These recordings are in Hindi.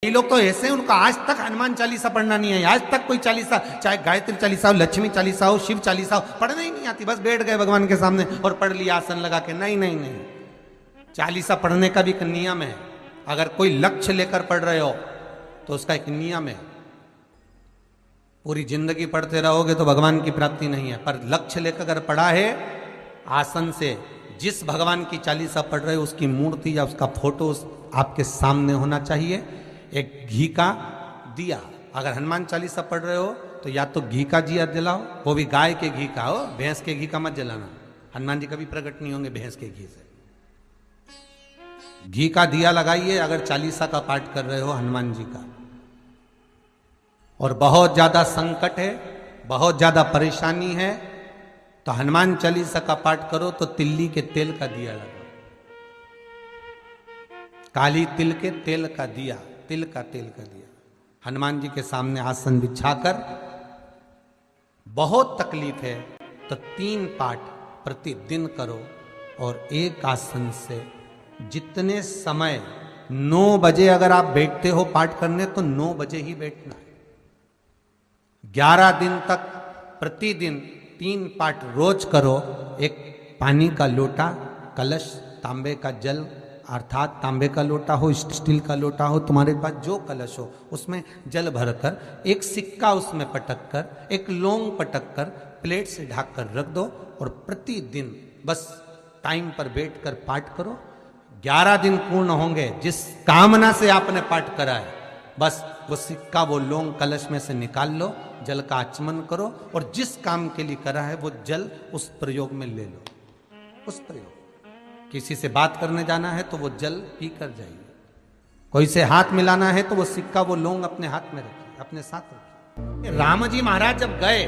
ये लोग तो ऐसे हैं, उनका आज तक हनुमान चालीसा पढ़ना नहीं है, आज तक कोई चालीसा, चाहे गायत्री चालीसा हो, लक्ष्मी चालीसा हो, शिव चालीसा हो, पढ़ना ही नहीं आती। बस बैठ गए भगवान के सामने और पढ़ लिया आसन लगा के। नहीं नहीं नहीं, चालीसा पढ़ने का भी एक नियम है। अगर कोई लक्ष्य लेकर पढ़ रहे हो तो उसका एक नियम है। पूरी जिंदगी पढ़ते रहोगे तो भगवान की प्राप्ति नहीं है, पर लक्ष्य लेकर अगर पढ़ा है आसन से, जिस भगवान की चालीसा पढ़ रहे हो उसकी मूर्ति या उसका फोटो आपके सामने होना चाहिए। एक घी का दिया, अगर हनुमान चालीसा पढ़ रहे हो तो या तो घी का दिया जलाओ, वो भी गाय के घी का हो, भैंस के घी का मत जलाना। हनुमान जी कभी प्रकट नहीं होंगे भैंस के घी से। घी का दिया लगाइए अगर चालीसा का पाठ कर रहे हो हनुमान जी का। और बहुत ज्यादा संकट है, बहुत ज्यादा परेशानी है तो हनुमान चालीसा का पाठ करो तो तिल्ली के तेल का दिया लगाओ, काली तिल के तेल का दिया, तिल का तेल का दिया हनुमान जी के सामने आसन बिछाकर। बहुत तकलीफ है तो 3 पाठ प्रतिदिन करो और एक आसन से जितने समय 9 बजे अगर आप बैठते हो पाठ करने तो 9 बजे ही बैठना है। 11 दिन तक प्रतिदिन 3 पाठ रोज करो। एक पानी का लोटा, कलश, तांबे का जल अर्थात तांबे का लोटा हो, स्टील का लोटा हो, तुम्हारे पास जो कलश हो उसमें जल भरकर एक सिक्का उसमें पटक कर, एक लौंग पटक कर प्लेट से ढक कर रख दो और प्रतिदिन बस टाइम पर बैठकर पाठ करो। 11 दिन पूर्ण होंगे, जिस कामना से आपने पाठ करा है बस वो सिक्का, वो लौंग कलश में से निकाल लो, जल का आचमन करो और जिस काम के लिए करा है वो जल उस प्रयोग में ले लो। उस प्रयोग, किसी से बात करने जाना है तो वो जल पी कर जाइए, कोई से हाथ मिलाना है तो वो सिक्का, वो लौंग अपने हाथ में रखिए, अपने साथ रखिए। राम जी महाराज जब गए,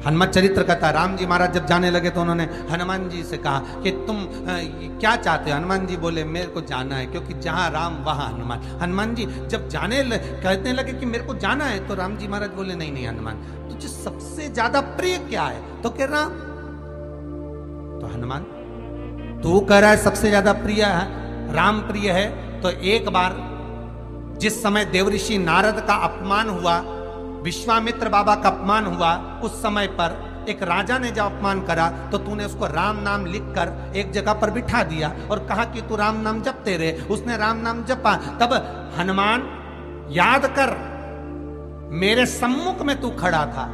हनुमत चरित्र कथा, राम जी महाराज जब जाने लगे तो उन्होंने हनुमान जी से कहा कि तुम क्या चाहते हो। हनुमान जी बोले मेरे को जाना है, क्योंकि जहां राम वहां हनुमान। हनुमान जी जब कहने लगे कि मेरे को जाना है तो राम जी महाराज बोले नहीं नहीं हनुमान, तुझे सबसे ज्यादा प्रिय क्या है? तो कह राम। तो हनुमान तू कह रहा है सबसे ज्यादा प्रिय है, राम प्रिय है, तो एक बार जिस समय देवऋषि नारद का अपमान हुआ, विश्वामित्र बाबा का अपमान हुआ, उस समय पर एक राजा ने जब अपमान करा तो तूने उसको राम नाम लिखकर एक जगह पर बिठा दिया और कहा कि तू राम नाम जपते रहे। उसने राम नाम जपा। तब हनुमान याद कर, मेरे सम्मुख में तू खड़ा था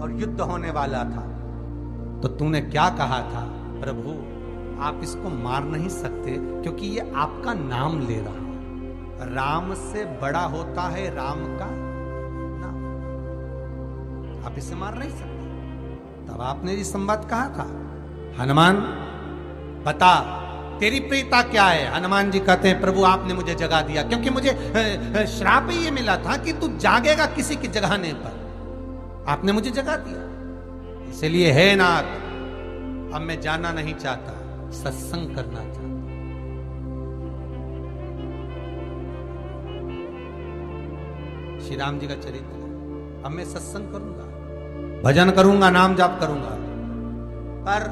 और युद्ध होने वाला था, तो तूने क्या कहा था? प्रभु आप इसको मार नहीं सकते क्योंकि ये आपका नाम ले रहा है। राम से बड़ा होता है राम का नाम, आप इसे मार नहीं सकते। तब आपने ये संवाद कहा था, हनुमान बता तेरी प्रियता क्या है? हनुमान जी कहते हैं प्रभु आपने मुझे जगा दिया, क्योंकि मुझे श्राप ये मिला था कि तू जागेगा किसी के जगाने पर, आपने मुझे जगा दिया। इसलिए हे नाथ अब मैं जाना नहीं चाहता, सत्संग करना चाहता। श्री राम जी का चरित्र, अब मैं सत्संग करूंगा, भजन करूंगा, नाम जाप करूंगा। पर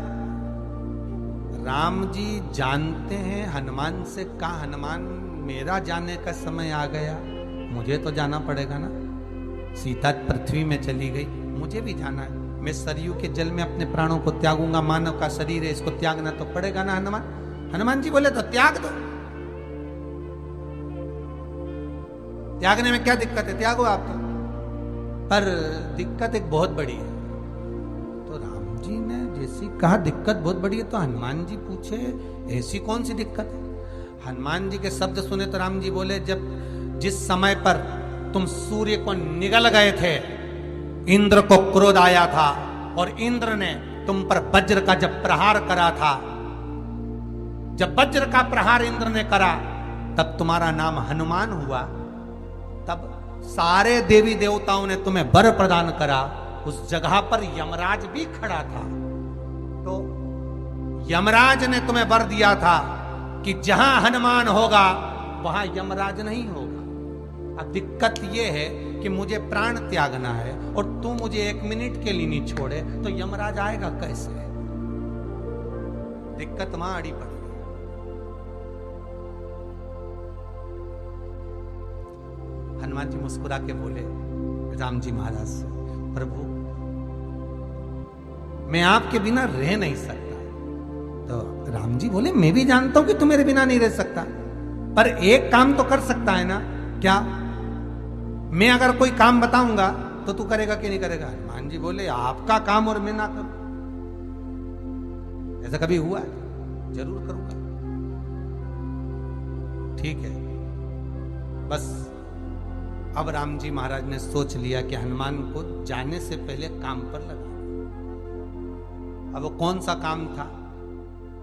राम जी जानते हैं हनुमान से, कहा हनुमान मेरा जाने का समय आ गया, मुझे तो जाना पड़ेगा ना। सीता पृथ्वी में चली गई, मुझे भी जाना है। मैं सरयू के जल में अपने प्राणों को त्यागूंगा, मानव का शरीर है इसको त्यागना तो पड़ेगा ना हनुमान। हनुमान जी बोले तो त्याग दो, त्यागने में क्या दिक्कत है, त्यागो आप तो। पर दिक्कत एक बहुत बड़ी है। तो राम जी ने जैसी कहा दिक्कत बहुत बड़ी है, तो हनुमान जी पूछे ऐसी कौन सी दिक्कत है? हनुमान जी के शब्द सुने तो राम जी बोले जब जिस समय पर तुम सूर्य को निगल गए थे, इंद्र को क्रोध आया था और इंद्र ने तुम पर वज्र का जब प्रहार करा था, जब वज्र का प्रहार इंद्र ने करा तब तुम्हारा नाम हनुमान हुआ। तब सारे देवी देवताओं ने तुम्हें वर प्रदान करा। उस जगह पर यमराज भी खड़ा था, तो यमराज ने तुम्हें वर दिया था कि जहां हनुमान होगा वहां यमराज नहीं होगा। अब दिक्कत यह है कि मुझे प्राण त्यागना है और तू मुझे 1 मिनट के लिए नहीं छोड़े तो यमराज आएगा कैसे? दिक्कत वहां अड़ी पड़ी। हनुमान जी मुस्कुरा के बोले राम जी महाराज से, प्रभु मैं आपके बिना रह नहीं सकता। तो राम जी बोले मैं भी जानता हूं कि तू मेरे बिना नहीं रह सकता, पर एक काम तो कर सकता है ना। क्या? मैं अगर कोई काम बताऊंगा तो तू करेगा कि नहीं करेगा? हनुमान जी बोले आपका काम और मैं ना करूं, ऐसा कभी हुआ है? जरूर करूंगा। ठीक है। बस अब राम जी महाराज ने सोच लिया कि हनुमान को जाने से पहले काम पर लगा। अब वो कौन सा काम था?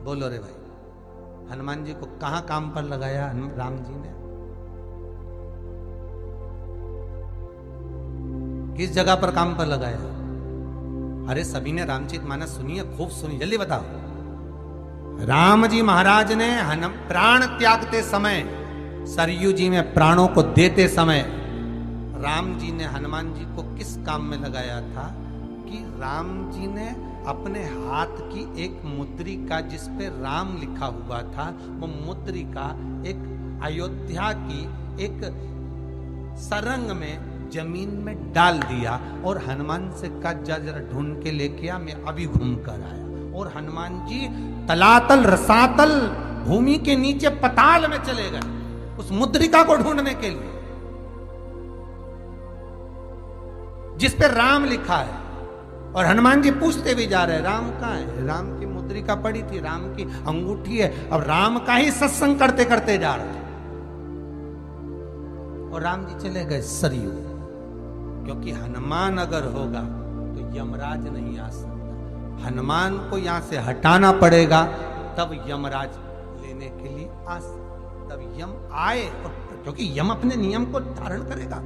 बोलो रे भाई। हनुमान जी को कहां काम पर लगाया राम जी ने? किस जगह पर काम पर लगाया? अरे सभी ने रामचरितमानस सुनी है, खूब सुनी, जल्दी बताओ। राम जी महाराज ने प्राण त्यागते समय, सरयू जी में प्राणों को देते समय, राम जी ने हनुमान जी को किस काम में लगाया था कि राम जी ने अपने हाथ की एक मुद्रिका जिस पे राम लिखा हुआ था, वो मुद्रिका एक अयोध्या की एक सरंग में जमीन में डाल दिया और हनुमान से कहा जा जरा ढूंढ के लेके आ, मैं अभी घूम कर आया। और हनुमान जी तलातल रसातल भूमि के नीचे पताल में चले गए उस मुद्रिका को ढूंढने के लिए जिस पे राम लिखा है। और हनुमान जी पूछते भी जा रहे राम कहाँ है? राम की मुद्रिका पड़ी थी, राम की अंगूठी है। अब राम का ही सत्संग करते करते जा रहे और राम जी चले गए सरयू, क्योंकि हनुमान अगर होगा तो यमराज नहीं आ सकता। हनुमान को यहां से हटाना पड़ेगा तब यमराज लेने के लिए आ सकता, तब यम आए। और क्योंकि यम अपने नियम को धारण करेगा,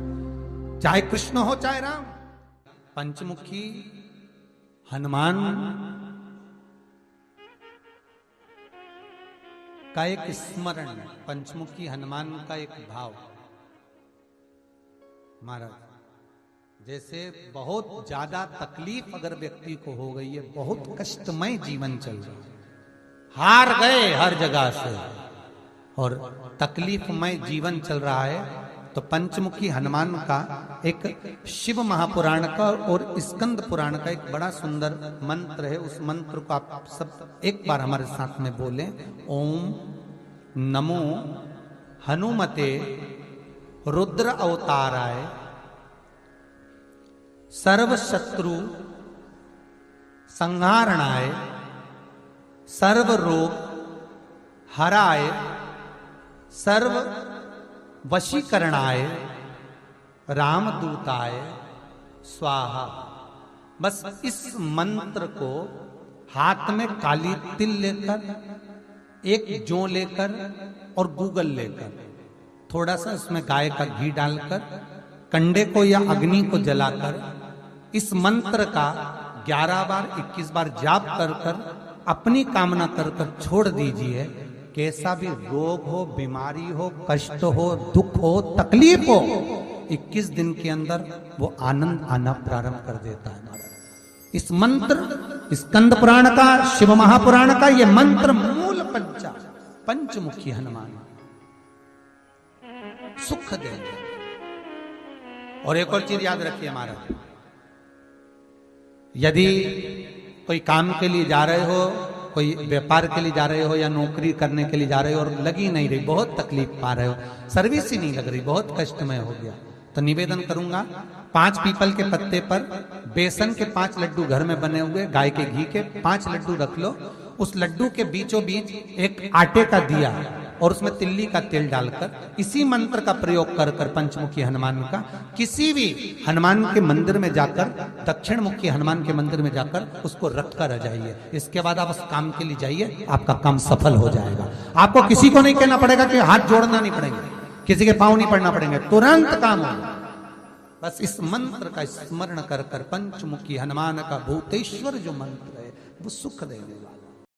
चाहे कृष्ण हो चाहे राम। पंचमुखी हनुमान का एक स्मरण, पंचमुखी हनुमान का एक भाव। महाराज जैसे बहुत ज्यादा तकलीफ अगर व्यक्ति को हो गई है, बहुत कष्टमय जीवन चल रहा है, हार गए हर जगह से और तकलीफमय जीवन चल रहा है, तो पंचमुखी हनुमान का एक शिव महापुराण का और स्कंद पुराण का एक बड़ा सुंदर मंत्र है। उस मंत्र को आप सब एक बार हमारे साथ में बोलें। ओम नमो हनुमते रुद्र अवताराय सर्व शत्रु संहारणाय सर्व रोग हराय सर्व वशीकरणाय रामदूताय स्वाहा। बस इस मंत्र को हाथ में काली तिल लेकर, एक जौ लेकर और गूगल लेकर, थोड़ा सा उसमें गाय का घी डालकर, कंडे को या अग्नि को जलाकर इस मंत्र का 11 बार 21 बार जाप कर कर अपनी कामना कर कर छोड़ दीजिए। कैसा भी रोग हो, बीमारी हो, कष्ट हो, दुख हो, तकलीफ हो, 21 दिन के अंदर वो आनंद आना प्रारंभ कर देता है। इस मंत्र, स्कंद पुराण का, शिव महापुराण का ये मंत्र मूल पंचमुखी हनुमान सुख देंगे। और एक और चीज याद रखिए हमारा, यदि कोई काम के लिए जा रहे हो, कोई व्यापार के लिए जा रहे हो या नौकरी करने के लिए जा रहे हो और लगी नहीं रही, बहुत तकलीफ पा रहे हो, सर्विस ही नहीं लग रही, बहुत कष्टमय हो गया, तो निवेदन करूंगा 5 पीपल के पत्ते पर बेसन के 5 लड्डू घर में बने हुए, गाय के घी के 5 लड्डू रख लो। उस लड्डू के बीचों बीच एक आटे का दिया और उसमें तिल्ली का तेल डालकर इसी मंत्र का प्रयोग कर कर पंचमुखी हनुमान का किसी भी हनुमान के मंदिर में जाकर, दक्षिण मुखी हनुमान के मंदिर में जाकर उसको रख कर आ जाइए। इसके बाद आप उस काम के लिए जाइए, आपका काम सफल हो जाएगा। आपको किसी को नहीं कहना पड़ेगा कि हाथ जोड़ना नहीं पड़ेंगे, किसी के पांव नहीं पड़ना पड़ेंगे, तुरंत काम होगा। बस इस मंत्र का स्मरण कर कर पंचमुखी हनुमान का भूतेश्वर जो मंत्र है वो सुख देने वाला।